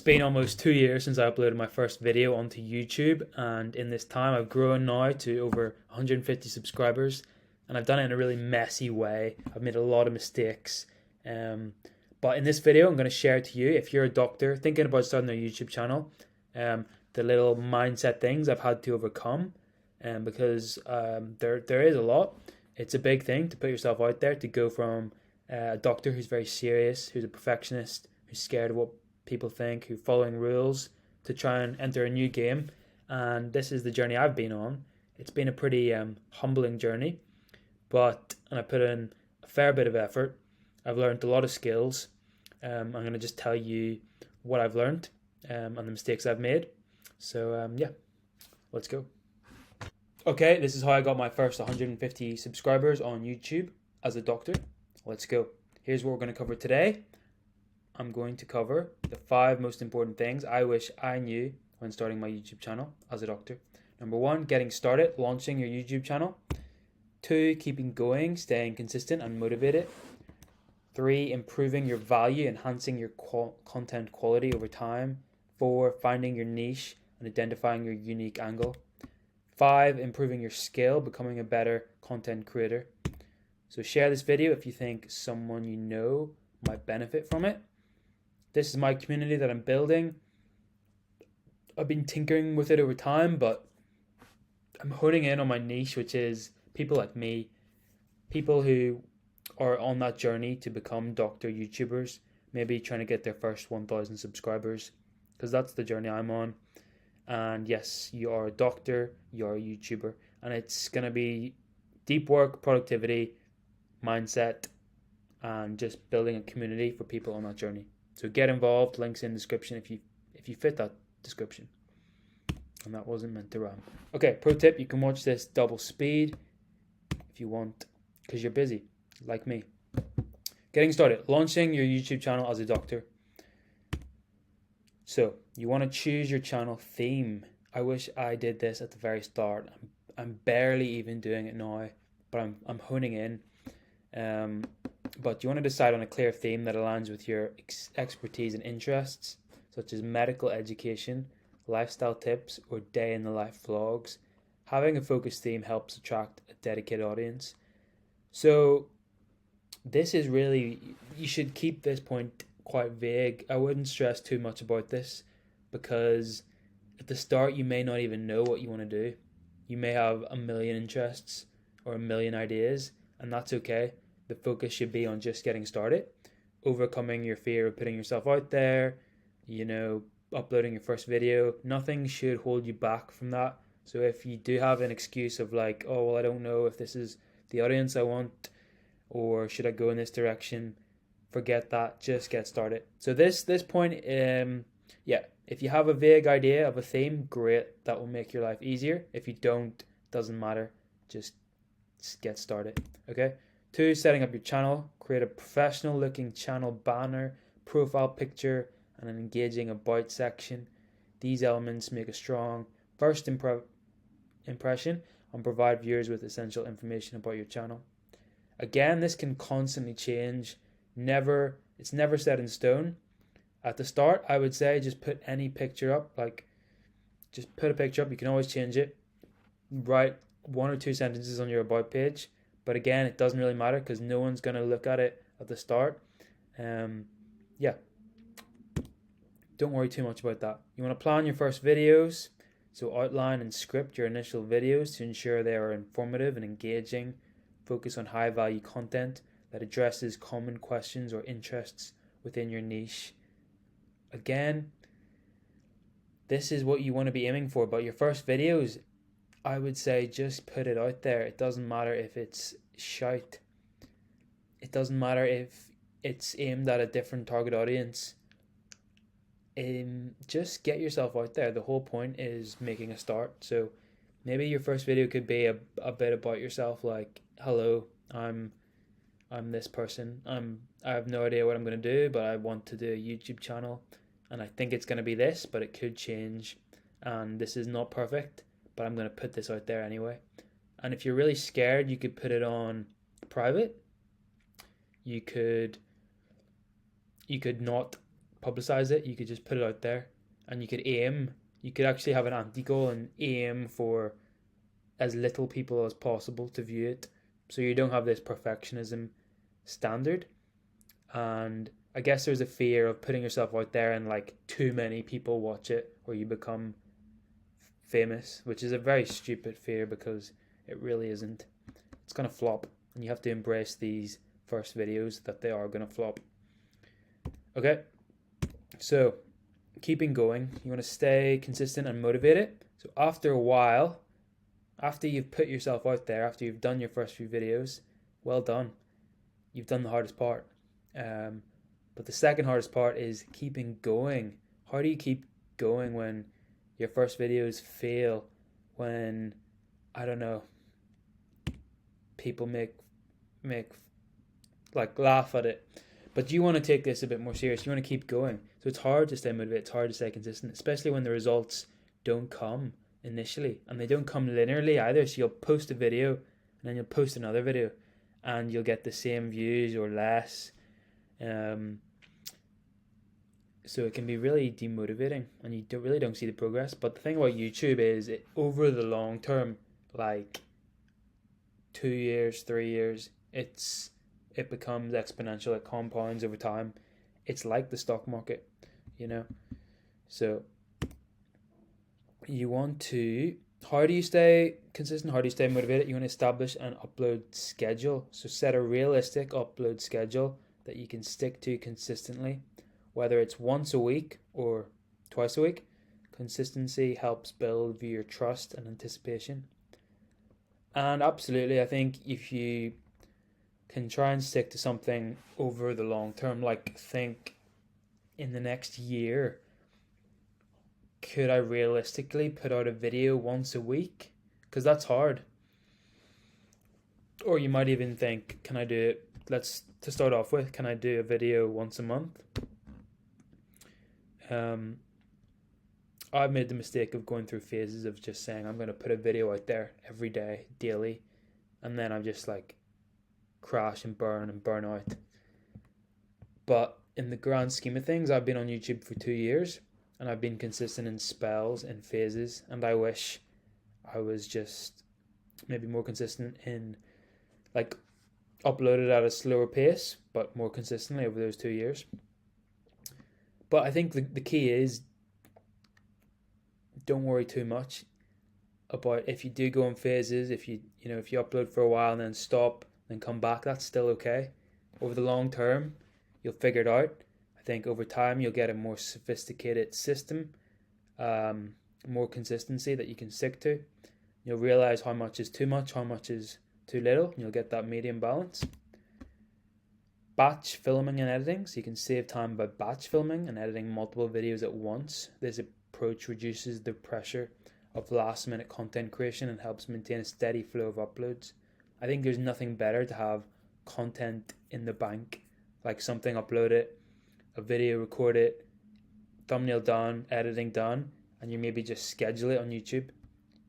been almost 2 years since I uploaded my first video onto YouTube, and in this time I've grown now to over 150 subscribers, and I've done it in a really messy way. I've made a lot of mistakes, but in this video I'm going to share to you, if you're a doctor thinking about starting a YouTube channel, the little mindset things I've had to overcome, because there is a lot. It's a big thing to put yourself out there, to go from a doctor who's very serious, who's a perfectionist, who's scared of what people think, who's following rules, to try and enter a new game. And this is the journey I've been on. It's been a pretty humbling journey, and I put in a fair bit of effort. I've learned a lot of skills. I'm going to just tell you what I've learned, and the mistakes I've made. So yeah, let's go. Okay, this is how I got my first 150 subscribers on YouTube as a doctor. Let's go. Here's what we're going to cover today. I'm going to cover the 5 most important things I wish I knew when starting my YouTube channel as a doctor. Number 1, getting started, launching your YouTube channel. 2, keeping going, staying consistent and motivated. 3, improving your value, enhancing your content quality over time. 4, finding your niche and identifying your unique angle. 5, improving your skill, becoming a better content creator. So share this video if you think someone you know might benefit from it. This is my community that I'm building. I've been tinkering with it over time, but I'm honing in on my niche, which is people like me, people who are on that journey to become doctor YouTubers, maybe trying to get their first 1,000 subscribers, because that's the journey I'm on. And yes, you are a doctor, you are a YouTuber, and it's going to be deep work, productivity, mindset, and just building a community for people on that journey. So get involved, links in the description if you fit that description. And that wasn't meant to rhyme. Okay, pro tip, you can watch this double speed if you want, because you're busy, like me. Getting started, launching your YouTube channel as a doctor. So you want to choose your channel theme. I wish I did this at the very start. I'm barely even doing it now, but I'm honing in. But you want to decide on a clear theme that aligns with your expertise and interests, such as medical education, lifestyle tips, or day in the life vlogs. Having a focused theme helps attract a dedicated audience. So this is really, you should keep this point quite vague. I wouldn't stress too much about this, because at the start you may not even know what you want to do. You may have a million interests or a million ideas, and that's okay. The focus should be on just getting started, overcoming your fear of putting yourself out there, uploading your first video. Nothing should hold you back from that. So if you do have an excuse of like, oh, well, I don't know if this is the audience I want, or should I go in this direction, forget that, just get started. So this point, if you have a vague idea of a theme, great, that will make your life easier. If you don't, doesn't matter, just get started. Okay. 2, setting up your channel. Create a professional looking channel banner, profile picture, and an engaging about section. These elements make a strong first impression and provide viewers with essential information about your channel. Again, this can constantly change. It's never set in stone. At the start, I would say just put any picture up, just put a picture up. You can always change it. Write 1 or 2 sentences on your about page. But again, it doesn't really matter, because no one's going to look at it at the start. Don't worry too much about that. You want to plan your first videos. So outline and script your initial videos to ensure they are informative and engaging. Focus on high value content that addresses common questions or interests within your niche. Again, this is what you want to be aiming for. But your first videos, I would say just put it out there. It doesn't matter if it's shite. It doesn't matter if it's aimed at a different target audience. Just get yourself out there. The whole point is making a start. So maybe your first video could be a bit about yourself, like, hello, I'm this person. I have no idea what I'm going to do, but I want to do a YouTube channel, and I think it's going to be this, but it could change, and this is not perfect, but I'm going to put this out there anyway. And if you're really scared, you could put it on private. You could not publicize it. You could just put it out there, and you could actually have an anti-goal and aim for as little people as possible to view it, so you don't have this perfectionism standard. And I guess there's a fear of putting yourself out there and like too many people watch it or you become famous, which is a very stupid fear because it really isn't. It's going to flop, and you have to embrace these first videos that they are going to flop. Okay, so keeping going, you want to stay consistent and motivated. So after a while, after you've put yourself out there, after you've done your first few videos, well done. You've done the hardest part. But the second hardest part is keeping going. How do you keep going when your first videos fail? When, I don't know, people make like laugh at it. But you want to take this a bit more serious. You want to keep going. So it's hard to stay motivated. It's hard to stay consistent, especially when the results don't come initially, and they don't come linearly either. So you'll post a video and then you'll post another video and you'll get the same views or less. So it can be really demotivating, and you really don't see the progress. But the thing about YouTube is, over the long term, like 2 years, 3 years, it becomes exponential. It compounds over time. It's like the stock market, you know. So you want to, how do you stay consistent? How do you stay motivated? You want to establish an upload schedule. So set a realistic upload schedule that you can stick to consistently, whether it's once a week or twice a week. Consistency helps build viewer trust and anticipation. And absolutely, I think if you can try and stick to something over the long term, like think in the next year, could I realistically put out a video once a week? Because that's hard. Or you might even think, can I do it, to start off with, can I do a video once a month? I've made the mistake of going through phases of just saying I'm going to put a video out there every day, daily, and then I'm just like crash and burn out. But in the grand scheme of things, I've been on YouTube for 2 years, and I've been consistent in spells and phases, and I wish I was just maybe more consistent in like uploaded at a slower pace but more consistently over those 2 years. But I think the key is, don't worry too much about if you do go in phases. If you upload for a while and then stop and come back, that's still okay. Over the long term, you'll figure it out. I think over time you'll get a more sophisticated system, more consistency that you can stick to. You'll realize how much is too much, how much is too little, and you'll get that medium balance. Batch filming and editing, so you can save time by batch filming and editing multiple videos at once. This approach reduces the pressure of last minute content creation and helps maintain a steady flow of uploads. I think there's nothing better to have content in the bank, like something uploaded, a video recorded, thumbnail done, editing done, and you maybe just schedule it on YouTube.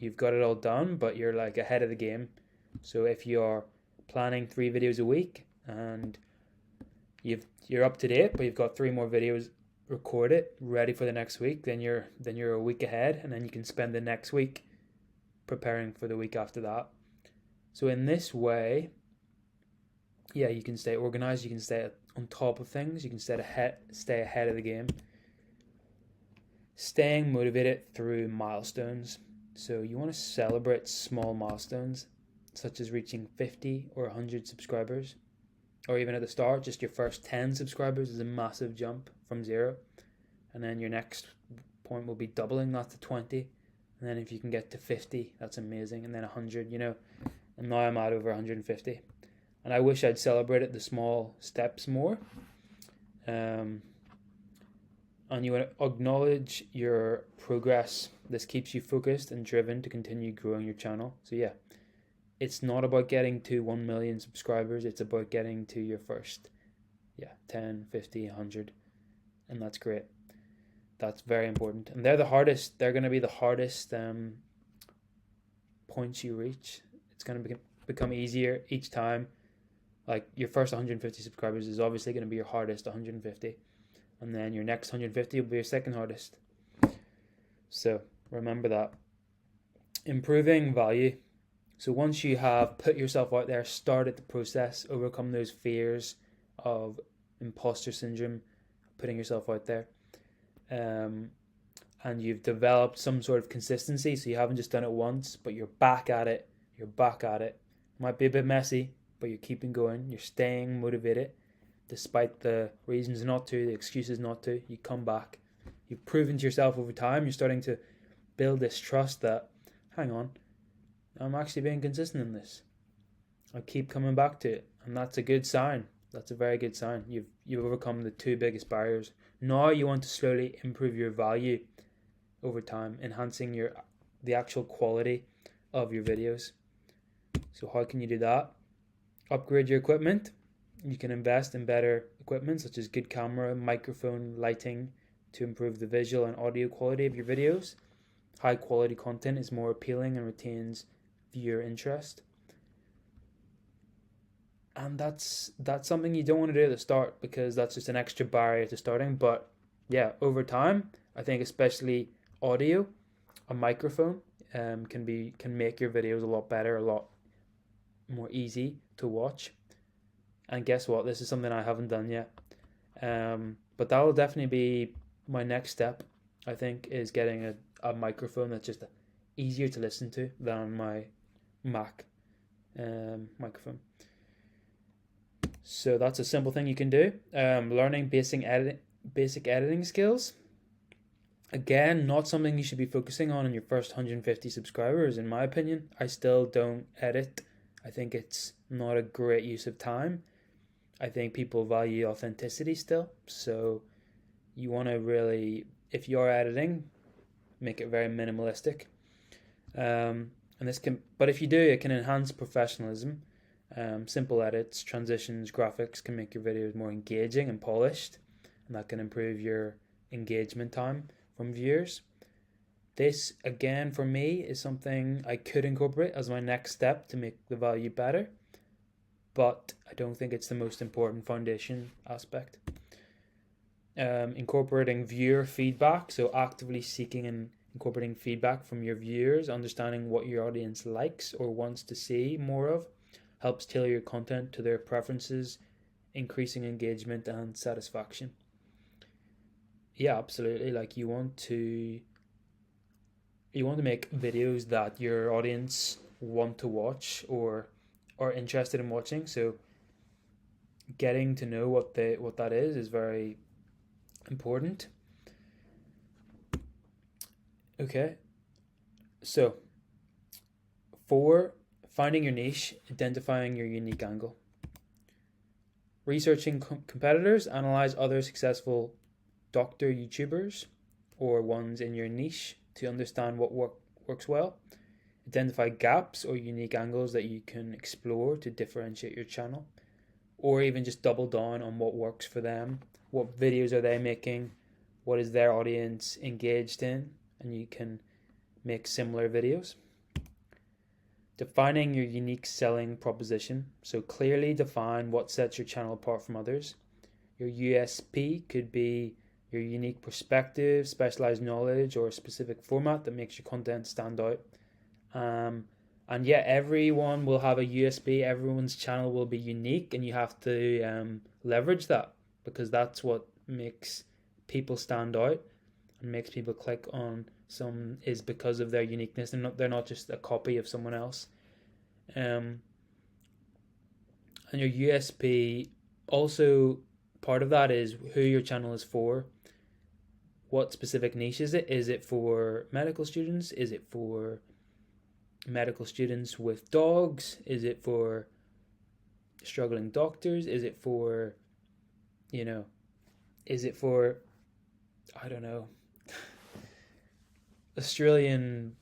You've got it all done, but you're like ahead of the game. So if you're planning 3 videos a week and you're up to date, but you've got 3 more videos recorded ready for the next week, then you're a week ahead, and then you can spend the next week preparing for the week after that. So in this way, yeah, you can stay organized, you can stay on top of things, you can stay ahead of the game. Staying motivated through milestones. So you want to celebrate small milestones, such as reaching 50 or 100 subscribers, or even at the start, just your first 10 subscribers is a massive jump from 0. And then your next point will be doubling that to 20. And then if you can get to 50, that's amazing. And then 100, and now I'm at over 150. And I wish I'd celebrated the small steps more. And you want to acknowledge your progress. This keeps you focused and driven to continue growing your channel. So yeah, it's not about getting to 1 million subscribers. It's about getting to your first 10, 50, 100. And that's great. That's very important. And they're going to be the hardest points you reach. It's going to become easier each time. Like your first 150 subscribers is obviously going to be your hardest 150. and then your next 150 will be your second hardest. So remember that. Improving value. So once you have put yourself out there, started the process, overcome those fears of imposter syndrome, putting yourself out there, and you've developed some sort of consistency, so you haven't just done it once, but you're back at it. It might be a bit messy, but you're keeping going. You're staying motivated despite the reasons not to, the excuses not to. You come back. You've proven to yourself over time. You're starting to build this trust that, hang on, I'm actually being consistent in this. I keep coming back to it, and that's a good sign. That's a very good sign. You've overcome the two biggest barriers. Now you want to slowly improve your value over time, enhancing the actual quality of your videos. So how can you do that? Upgrade your equipment. You can invest in better equipment such as good camera, microphone, lighting to improve the visual and audio quality of your videos. High quality content is more appealing and retains viewer interest. And that's something you don't want to do at the start, because that's just an extra barrier to starting. But yeah, over time, I think especially audio, a microphone can make your videos a lot better, a lot more easy to watch. And guess what? This is something I haven't done yet. But that will definitely be my next step, I think, is getting a microphone that's just easier to listen to than my Mac microphone. So that's a simple thing you can do. Learning basic editing skills. Again, not something you should be focusing on in your first 150 subscribers, in my opinion. I still don't edit. I think it's not a great use of time. I think people value authenticity still. So you want to really, if you're editing, make it very minimalistic. But if you do, it can enhance professionalism. Simple edits, transitions, graphics can make your videos more engaging and polished, and that can improve your engagement time from viewers. This, again, for me, is something I could incorporate as my next step to make the value better, but I don't think it's the most important foundation aspect. Incorporating viewer feedback, so actively seeking and incorporating feedback from your viewers, understanding what your audience likes or wants to see more of, helps tailor your content to their preferences, increasing engagement and satisfaction. Yeah, absolutely. Like you want to make videos that your audience want to watch or are interested in watching. So getting to know what that is very important. Okay. So 4, finding your niche, identifying your unique angle. Researching competitors, analyze other successful doctor YouTubers or ones in your niche to understand what works well. Identify gaps or unique angles that you can explore to differentiate your channel, or even just double down on what works for them. What videos are they making? What is their audience engaged in? And you can make similar videos. Defining your unique selling proposition. So clearly define what sets your channel apart from others. Your USP could be your unique perspective, specialized knowledge, or a specific format that makes your content stand out. And yeah, everyone will have a USP. Everyone's channel will be unique, and you have to leverage that, because that's what makes people stand out and makes people click on some, is because of their uniqueness. They're not just a copy of someone else. And your USP, also part of that is who your channel is for. What specific niche is it? Is it for medical students? Is it for medical students with dogs? Is it for struggling doctors? Is it for, I don't know, Australian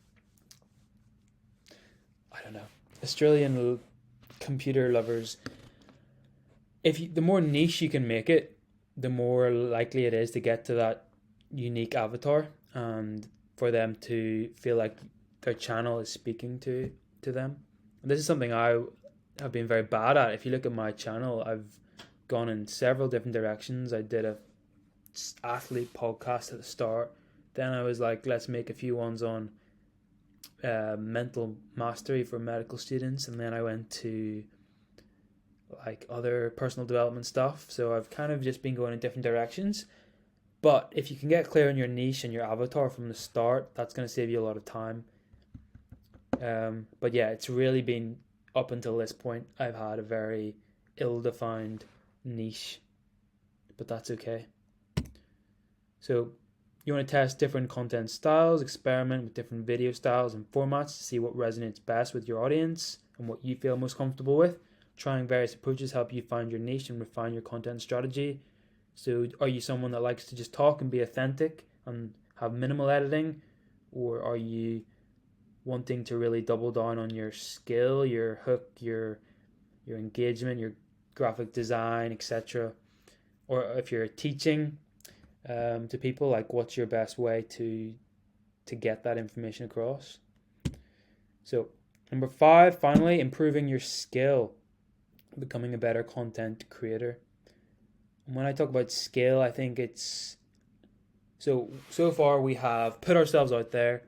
computer lovers? The more niche you can make it, the more likely it is to get to that unique avatar, and for them to feel like their channel is speaking to them. And this is something I have been very bad at. If you look at my channel, I've gone in several different directions. I did athlete podcast at the start. Then I was like, let's make a few ones on mental mastery for medical students, and then I went to like other personal development stuff. So I've kind of just been going in different directions. But if you can get clear on your niche and your avatar from the start, that's going to save you a lot of time. But yeah, it's really been, up until this point, I've had a very ill-defined niche, but that's okay. So you want to test different content styles, experiment with different video styles and formats to see what resonates best with your audience and what you feel most comfortable with. Trying various approaches help you find your niche and refine your content strategy. So are you someone that likes to just talk and be authentic and have minimal editing? Or are you wanting to really double down on your skill, your hook, your engagement, your graphic design, etc.? Or if you're teaching to people, like what's your best way to get that information across? So number 5, finally, improving your skill, becoming a better content creator. And when I talk about skill, I think it's so far we have put ourselves out there,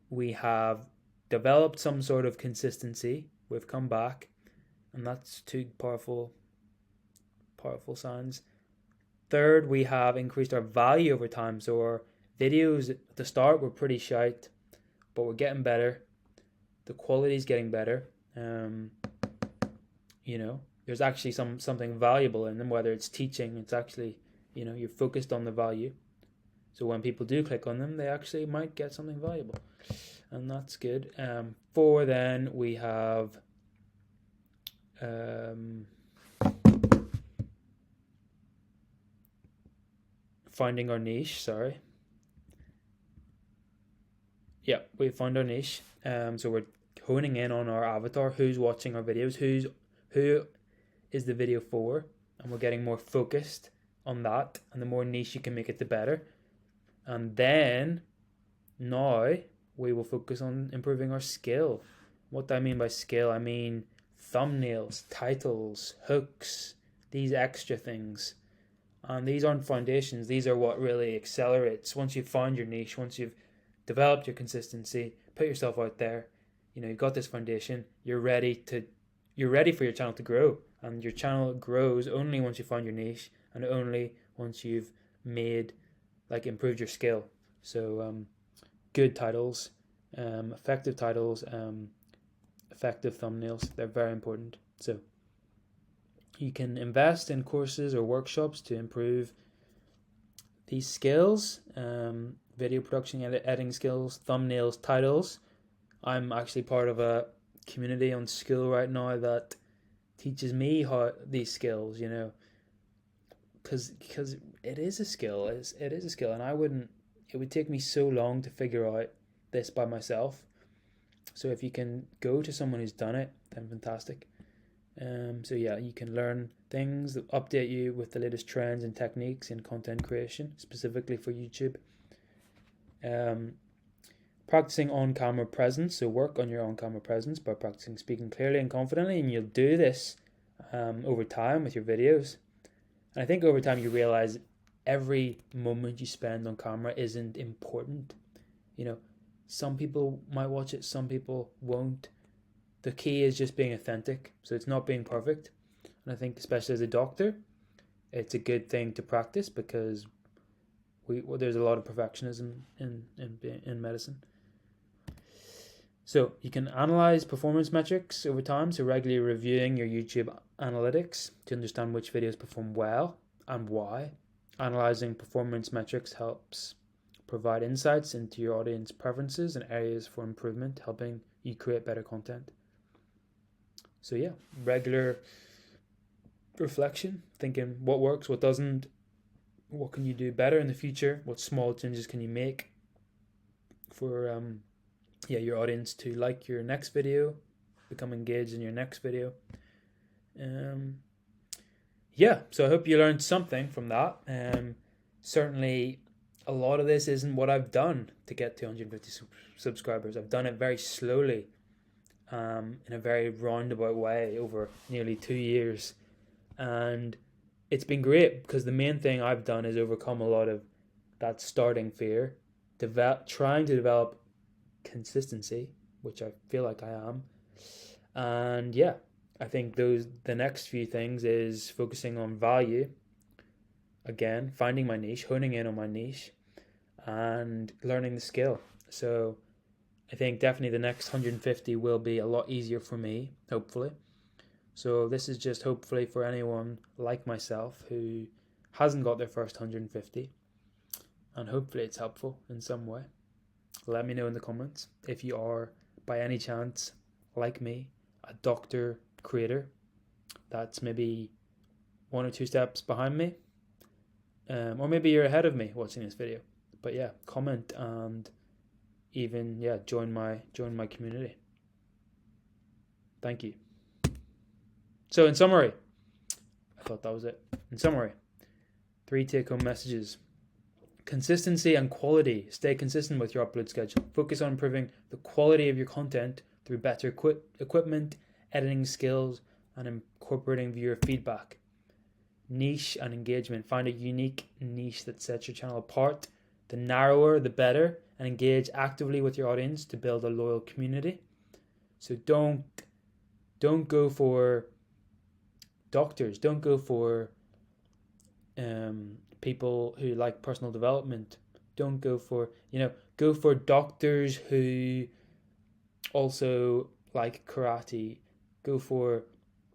we have developed some sort of consistency, we've come back, and that's 2 powerful signs. Third, we have increased our value over time. So our videos at the start were pretty shite, but we're getting better. The quality is getting better. There's actually something valuable in them, whether it's teaching, it's actually, you're focused on the value. So when people do click on them, they actually might get something valuable. And that's good. 4, then we have finding our niche, we found our niche. So we're honing in on our avatar, who's watching our videos, who is the video for, and we're getting more focused on that, and the more niche you can make it, the better. And then now we will focus on improving our skill. What do I mean by skill? I mean thumbnails, titles, hooks, these extra things. And these aren't foundations, these are what really accelerates. Once you've found your niche, once you've developed your consistency, put yourself out there, you've got this foundation, you're ready for your channel to grow. And your channel grows only once you find your niche, and only once you've improved your skill. So good titles, effective titles, effective thumbnails, they're very important. So you can invest in courses or workshops to improve these skills, video production, editing skills, thumbnails, titles. I'm actually part of a community on Skool right now that teaches me how these skills, because it is a skill. It is a skill, and it would take me so long to figure out this by myself. So if you can go to someone who's done it, then fantastic. You can learn things that update you with the latest trends and techniques in content creation, specifically for YouTube. Practicing on-camera presence, so work on your on-camera presence by practicing speaking clearly and confidently, and you'll do this over time with your videos. And I think over time you realize every moment you spend on camera isn't important. Some people might watch it, some people won't. The key is just being authentic, so it's not being perfect. And I think especially as a doctor, it's a good thing to practice, because there's a lot of perfectionism in medicine. So you can analyze performance metrics over time, so regularly reviewing your YouTube analytics to understand which videos perform well and why. Analyzing performance metrics helps provide insights into your audience preferences and areas for improvement, helping you create better content. So regular reflection, thinking what works, what doesn't, what can you do better in the future, what small changes can you make for your audience to like your next video, become engaged in your next video. So I hope you learned something from that. Certainly a lot of this isn't what I've done to get to 150 subscribers. I've done it very slowly, in a very roundabout way over nearly 2 years. And it's been great because the main thing I've done is overcome a lot of that starting fear, trying to develop consistency, which I feel like I am. And yeah, I think the next few things is focusing on value, again, finding my niche, honing in on my niche, and learning the skill. So I think definitely the next 150 will be a lot easier for me, hopefully. So this is just hopefully for anyone like myself who hasn't got their first 150, and hopefully it's helpful in some way. Let me know in the comments if you are, by any chance, like me, a doctor creator that's maybe 1 or 2 steps behind me, or maybe you're ahead of me watching this video. But yeah, comment and even join my community. Thank you. So in summary, I thought that was it. In summary, 3 take-home messages. Consistency and quality. Stay consistent with your upload schedule. Focus on improving the quality of your content through better equipment, editing skills, and incorporating viewer feedback. Niche and engagement. Find a unique niche that sets your channel apart. The narrower, the better, and engage actively with your audience to build a loyal community. So don't go for doctors. Don't go for people who like personal development. Don't go for, go for doctors who also like karate. Go for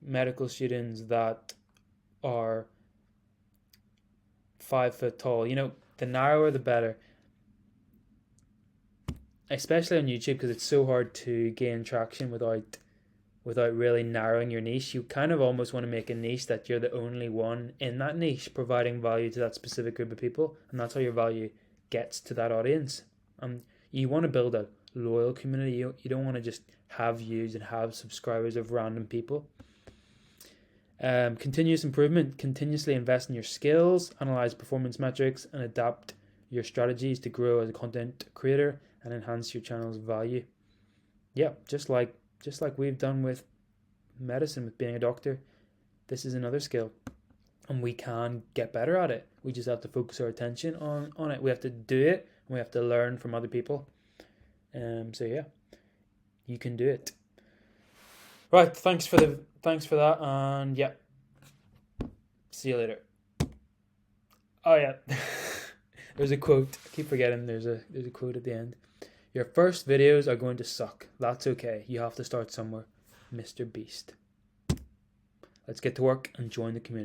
medical students that are 5 foot tall. The narrower the better. Especially on YouTube, because it's so hard to gain traction without really narrowing your niche. You kind of almost want to make a niche that you're the only one in that niche providing value to that specific group of people, and that's how your value gets to that audience. You want to build a loyal community. You don't want to just have views and have subscribers of random people. Continuous improvement. Continuously invest in your skills, analyze performance metrics, and adapt your strategies to grow as a content creator and enhance your channel's value. Yeah, just like we've done with medicine, with being a doctor, this is another skill, and we can get better at it. We just have to focus our attention on it. We have to do it, and we have to learn from other people. So yeah, you can do it. Right, thanks for that, and yeah, see you later. Oh yeah, there's a quote. I keep forgetting there's a quote at the end. Your first videos are going to suck. That's okay. You have to start somewhere. Mr. Beast. Let's get to work and join the community.